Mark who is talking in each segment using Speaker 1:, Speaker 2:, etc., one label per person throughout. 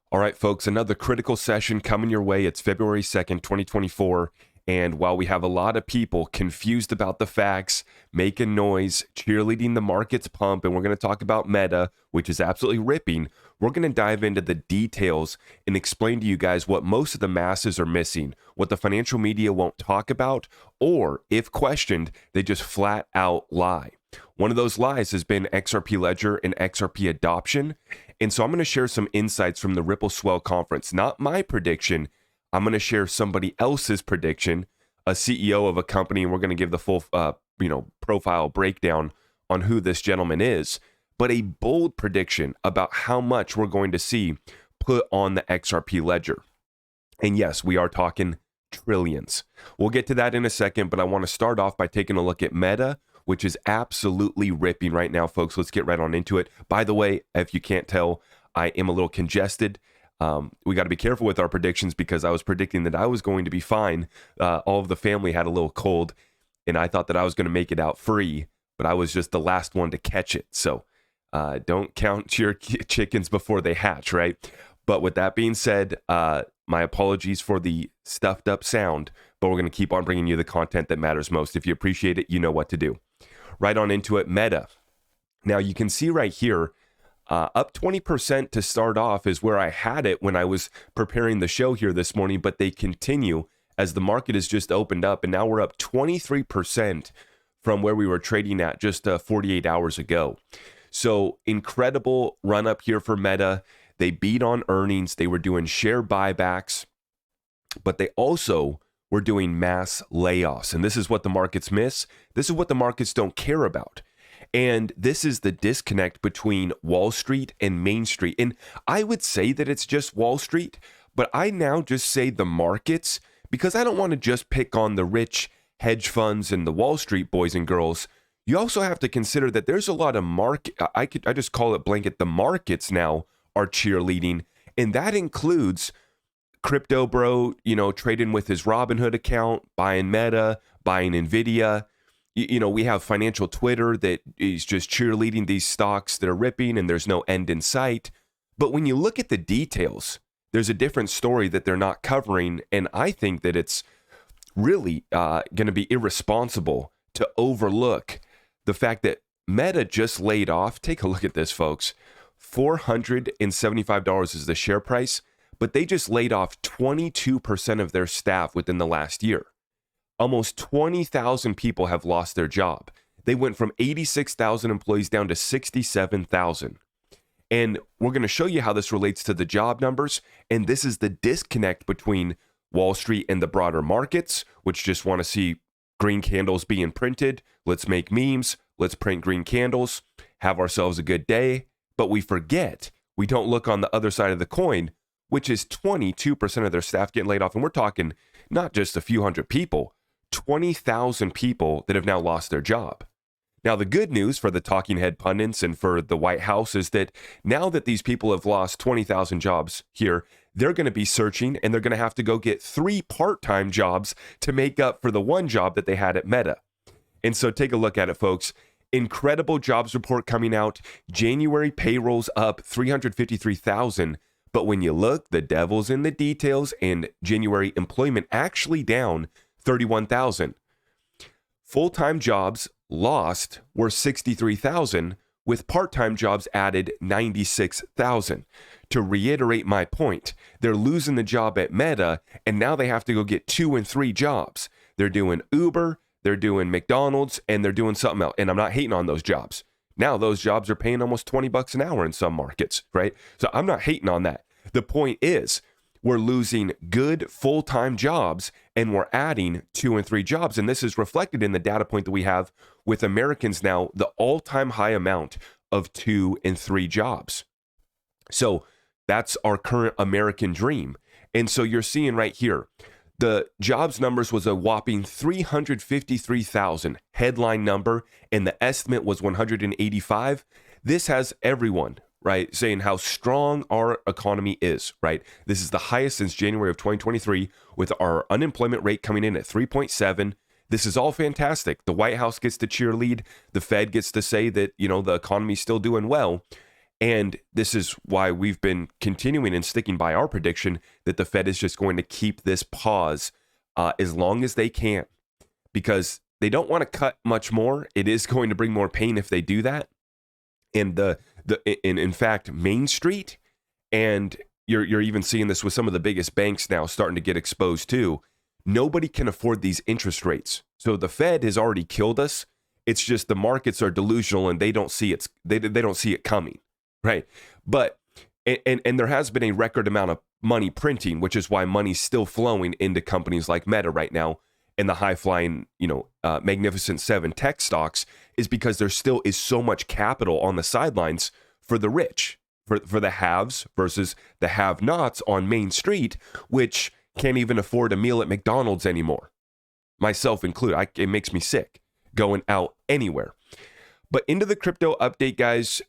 Speaker 1: All right, folks, another critical session coming your way. It's February 2nd, 2024. And while we have a lot of people confused about the facts, making noise, cheerleading the market's pump, and we're going to talk about Meta, which is absolutely ripping, we're going to dive into the details and explain to you guys what most of the masses are missing, what the financial media won't talk about, or if questioned, they just flat out lie. One of those lies has been XRP Ledger and XRP adoption. And so I'm going to share some insights from the Ripple Swell conference, not my prediction. I'm going to share somebody else's prediction, a CEO of a company, and we're going to give the full, profile breakdown on who this gentleman is, but a bold prediction about how much we're going to see put on the XRP ledger. And yes, we are talking trillions. We'll get to that in a second, but I want to start off by taking a look at Meta, which is absolutely ripping right now, folks. Let's get right on into it. By the way, if you can't tell, I am a little congested. We got to be careful with our predictions because I was predicting that I was going to be fine. All of the family had a little cold, and I thought that I was going to make it out free, but I was just the last one to catch it. So don't count your chickens before they hatch, right? But with that being said, my apologies for the stuffed up sound, but we're going to keep on bringing you the content that matters most. If you appreciate it, you know what to do. Right on into it, Meta. Now you can see right here, up 20% to start off is where I had it when I was preparing the show here this morning, but they continue as the market has just opened up, and now we're up 23% from where we were trading at just 48 hours ago. So incredible run up here for Meta. They beat on earnings. They were doing share buybacks, but they also were doing mass layoffs. And this is what the markets miss. This is what the markets don't care about. And this is the disconnect between Wall Street and Main Street. And I would say that it's just Wall Street, but I now just say the markets because I don't want to just pick on the rich hedge funds and the Wall Street boys and girls. You also have to consider that there's a lot of I just call it blanket. The markets now are cheerleading, and that includes Crypto Bro, trading with his Robinhood account, buying Meta, buying Nvidia. We have financial Twitter that is just cheerleading these stocks that are ripping and there's no end in sight. But when you look at the details, there's a different story that they're not covering. And I think that it's really going to be irresponsible to overlook the fact that Meta just laid off. Take a look at this, folks. $475 is the share price, but they just laid off 22% of their staff within the last year. Almost 20,000 people have lost their job. They went from 86,000 employees down to 67,000. And we're going to show you how this relates to the job numbers. And this is the disconnect between Wall Street and the broader markets, which just want to see green candles being printed. Let's make memes. Let's print green candles. Have ourselves a good day. But we forget, we don't look on the other side of the coin, which is 22% of their staff getting laid off. And we're talking not just a few hundred people, 20,000 people that have now lost their job. Now, the good news for the talking head pundits and for the White House is that now that these people have lost 20,000 jobs here, they're going to be searching and they're going to have to go get 3 part-time jobs to make up for the one job that they had at Meta. And so take a look at it, folks. Incredible jobs report coming out. January payrolls up 353,000. But when you look, the devil's in the details, and January employment actually down 31,000. Full-time jobs lost were 63,000, with part-time jobs added 96,000. To reiterate my point, they're losing the job at Meta, and now they have to go get 2 and 3 jobs. They're doing Uber, they're doing McDonald's, and they're doing something else. And I'm not hating on those jobs. Now those jobs are paying almost $20 an hour in some markets, right? So I'm not hating on that. The point is, we're losing good full-time jobs and we're adding 2 and 3 jobs. And this is reflected in the data point that we have with Americans now, the all-time high amount of 2 and 3 jobs. So that's our current American dream. And so you're seeing right here, the jobs numbers was a whopping 353,000 headline number, and the estimate was 185. This has everyone, right, saying how strong our economy is, right? This is the highest since January of 2023, with our unemployment rate coming in at 3.7. This is all fantastic. The White House gets to cheerlead. The Fed gets to say that, the economy's still doing well. And this is why we've been continuing and sticking by our prediction that the Fed is just going to keep this pause as long as they can, because they don't want to cut much more. It is going to bring more pain if they do that. And in fact, Main Street, and you're even seeing this with some of the biggest banks now starting to get exposed too. Nobody can afford these interest rates. So the Fed has already killed us. It's just the markets are delusional and they don't see they don't see it coming, right? But and there has been a record amount of money printing, which is why money's still flowing into companies like Meta right now, and the high flying, Magnificent Seven tech stocks, is because there still is so much capital on the sidelines for the rich, for the haves versus the have-nots on Main Street, which can't even afford a meal at McDonald's anymore, myself included. It makes me sick going out anywhere. But into the crypto update, guys.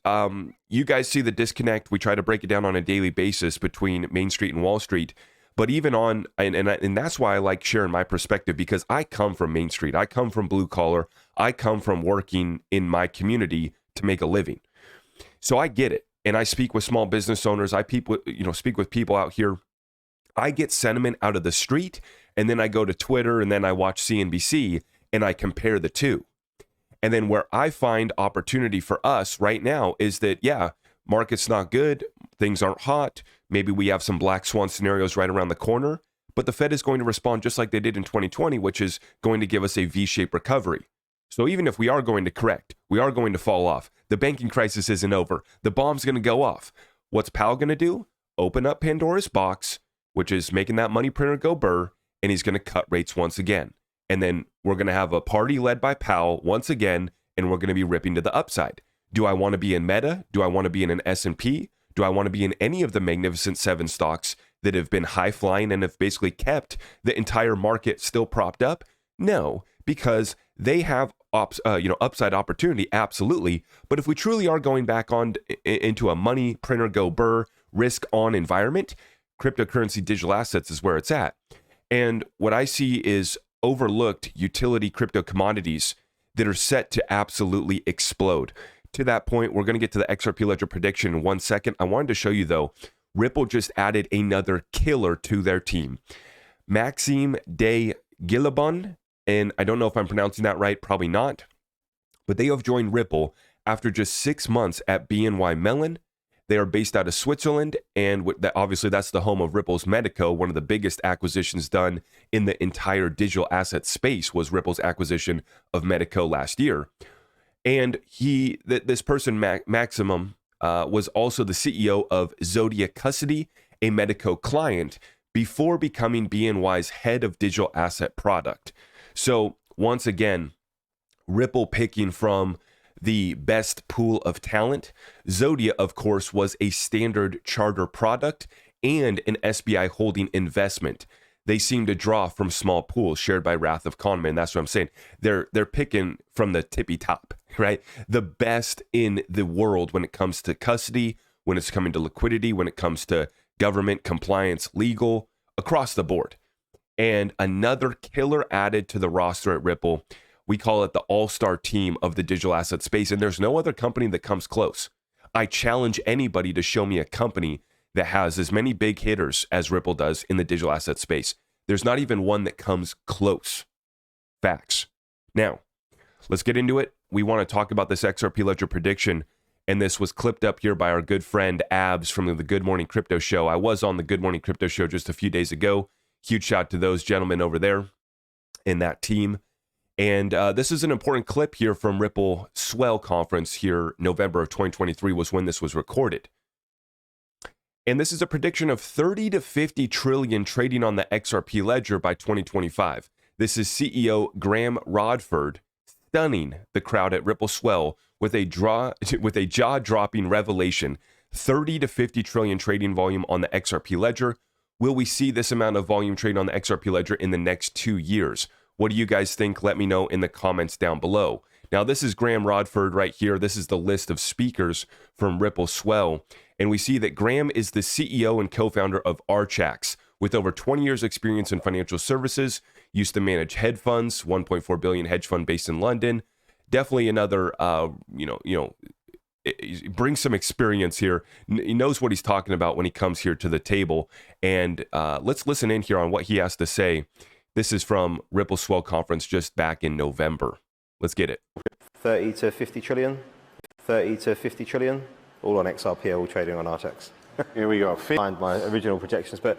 Speaker 1: You guys see the disconnect. We try to break it down on a daily basis between Main Street and Wall Street. But even on, and that's why I like sharing my perspective, because I come from Main Street. I come from blue collar. I come from working in my community to make a living. So I get it. And I speak with small business owners. I speak with people out here. I get sentiment out of the street, and then I go to Twitter, and then I watch CNBC, and I compare the two. And then where I find opportunity for us right now is that, yeah, market's not good. Things aren't hot. Maybe we have some black swan scenarios right around the corner, but the Fed is going to respond just like they did in 2020, which is going to give us a V-shaped recovery. So even if we are going to correct, we are going to fall off. The banking crisis isn't over. The bomb's going to go off. What's Powell going to do? Open up Pandora's box, which is making that money printer go burr, and he's going to cut rates once again. And then we're going to have a party led by Powell once again, and we're going to be ripping to the upside. Do I want to be in Meta? Do I want to be in an S&P? Do I want to be in any of the Magnificent Seven stocks that have been high flying and have basically kept the entire market still propped up? No, because they have upside opportunity, absolutely. But if we truly are going back on into a money printer go burr risk on environment, cryptocurrency digital assets is where it's at. And what I see is overlooked utility crypto commodities that are set to absolutely explode. To that point, we're going to get to the XRP ledger prediction in 1 second. I wanted to show you, though, Ripple just added another killer to their team. Maxime de Guillabon, and I don't know if I'm pronouncing that right, probably not, but they have joined Ripple after just 6 months at BNY Mellon. They are based out of Switzerland, and obviously that's the home of Ripple's Medico. One of the biggest acquisitions done in the entire digital asset space was Ripple's acquisition of Medico last year. And this person, Maximum, was also the CEO of Zodia Custody, a Medico client, before becoming BNY's head of digital asset product. So once again, Ripple picking from the best pool of talent. Zodia, of course, was a Standard Charter product and an SBI holding investment. They seem to draw from small pools shared by Wrath of Conman. That's what I'm saying. They're picking from the tippy top, right? The best in the world when it comes to custody, when it's coming to liquidity, when it comes to government compliance, legal, across the board. And another killer added to the roster at Ripple. We call it the all-star team of the digital asset space, and there's no other company that comes close. I challenge anybody to show me a company that has as many big hitters as Ripple does in the digital asset space. There's not even one that comes close. Facts. Now, let's get into it. We want to talk about this XRP ledger prediction, and this was clipped up here by our good friend Abs from the Good Morning Crypto Show. I was on the Good Morning Crypto Show just a few days ago. Huge shout out to those gentlemen over there in that team. And this is an important clip here from Ripple Swell Conference here, November of 2023 was when this was recorded. And this is a prediction of 30 to 50 trillion trading on the XRP ledger by 2025. This is CEO Graham Rodford stunning the crowd at Ripple Swell with a jaw-dropping revelation. 30 to 50 trillion trading volume on the XRP ledger. Will we see this amount of volume trade on the XRP ledger in the next 2 years? What do you guys think? Let me know in the comments down below. Now, this is Graham Rodford right here. This is the list of speakers from Ripple Swell. And we see that Graham is the CEO and co-founder of Archax, with over 20 years experience in financial services, used to manage hedge funds, 1.4 billion hedge fund based in London. Definitely another, he brings some experience here. He knows what he's talking about when he comes here to the table. And let's listen in here on what he has to say. This is from Ripple Swell Conference just back in November. Let's get it.
Speaker 2: 30 to 50 trillion, 30 to 50 trillion, all on XRPL, trading on Artex.
Speaker 3: Here we go.
Speaker 2: Find my original projections, but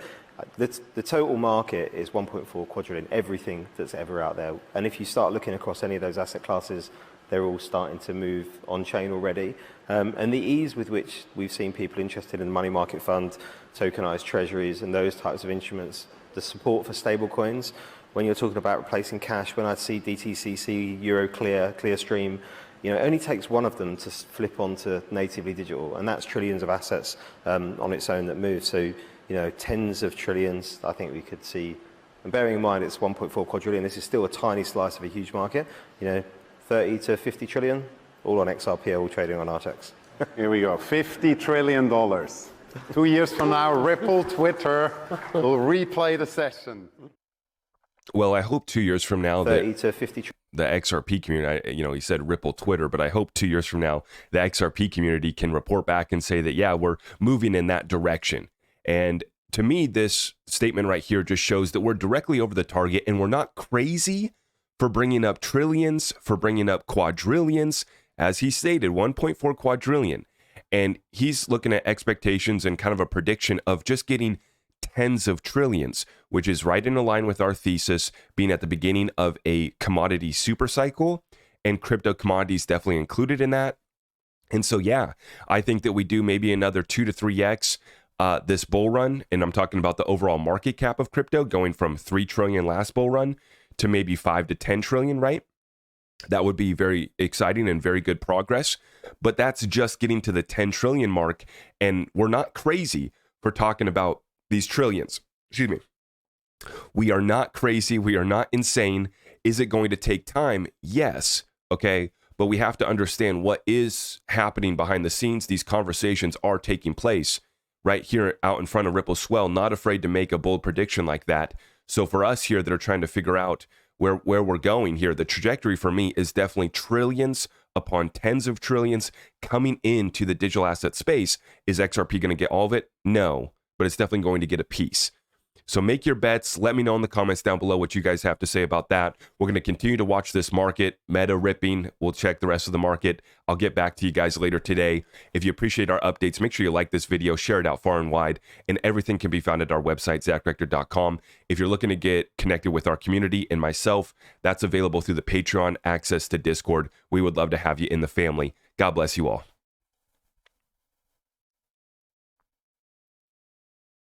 Speaker 2: the total market is 1.4 quadrillion, everything that's ever out there. And if you start looking across any of those asset classes, they're all starting to move on-chain already. And the ease with which we've seen people interested in money market fund, tokenized treasuries, and those types of instruments, the support for stable coins, when you're talking about replacing cash, when I see DTCC, Euroclear, Clearstream, it only takes one of them to flip onto natively digital, and that's trillions of assets on its own that move. So, tens of trillions, I think we could see. And bearing in mind it's 1.4 quadrillion, this is still a tiny slice of a huge market. 30 to 50 trillion, all on XRPL, trading on Artex.
Speaker 3: Here we go. $50 trillion. 2 years from now, Ripple, Twitter will replay the session.
Speaker 1: Well, I hope 2 years from now
Speaker 2: 30 to 50
Speaker 1: the XRP community, he said Ripple Twitter, but I hope 2 years from now, the XRP community can report back and say that, yeah, we're moving in that direction. And to me, this statement right here just shows that we're directly over the target and we're not crazy for bringing up trillions, for bringing up quadrillions. As he stated, 1.4 quadrillion. And he's looking at expectations and kind of a prediction of just getting tens of trillions, which is right in line with our thesis being at the beginning of a commodity super cycle, and crypto commodities definitely included in that. And so, yeah, I think that we do maybe another 2 to 3x this bull run. And I'm talking about the overall market cap of crypto going from 3 trillion last bull run to maybe 5 to 10 trillion, right? That would be very exciting and very good progress. But that's just getting to the 10 trillion mark. And we're not crazy for talking about these trillions. Excuse me. We are not crazy. We are not insane. Is it going to take time? Yes. Okay. But we have to understand what is happening behind the scenes. These conversations are taking place right here out in front of Ripple Swell, not afraid to make a bold prediction like that. So for us here that are trying to figure out where we're going here, the trajectory for me is definitely trillions upon tens of trillions coming into the digital asset space. Is XRP going to get all of it? No. But it's definitely going to get a piece. So make your bets. Let me know in the comments down below what you guys have to say about that. We're going to continue to watch this market, meta ripping. We'll check the rest of the market. I'll get back to you guys later today. If you appreciate our updates, make sure you like this video, share it out far and wide, and everything can be found at our website, zachrector.com. If you're looking to get connected with our community and myself, that's available through the Patreon, access to Discord. We would love to have you in the family. God bless you all.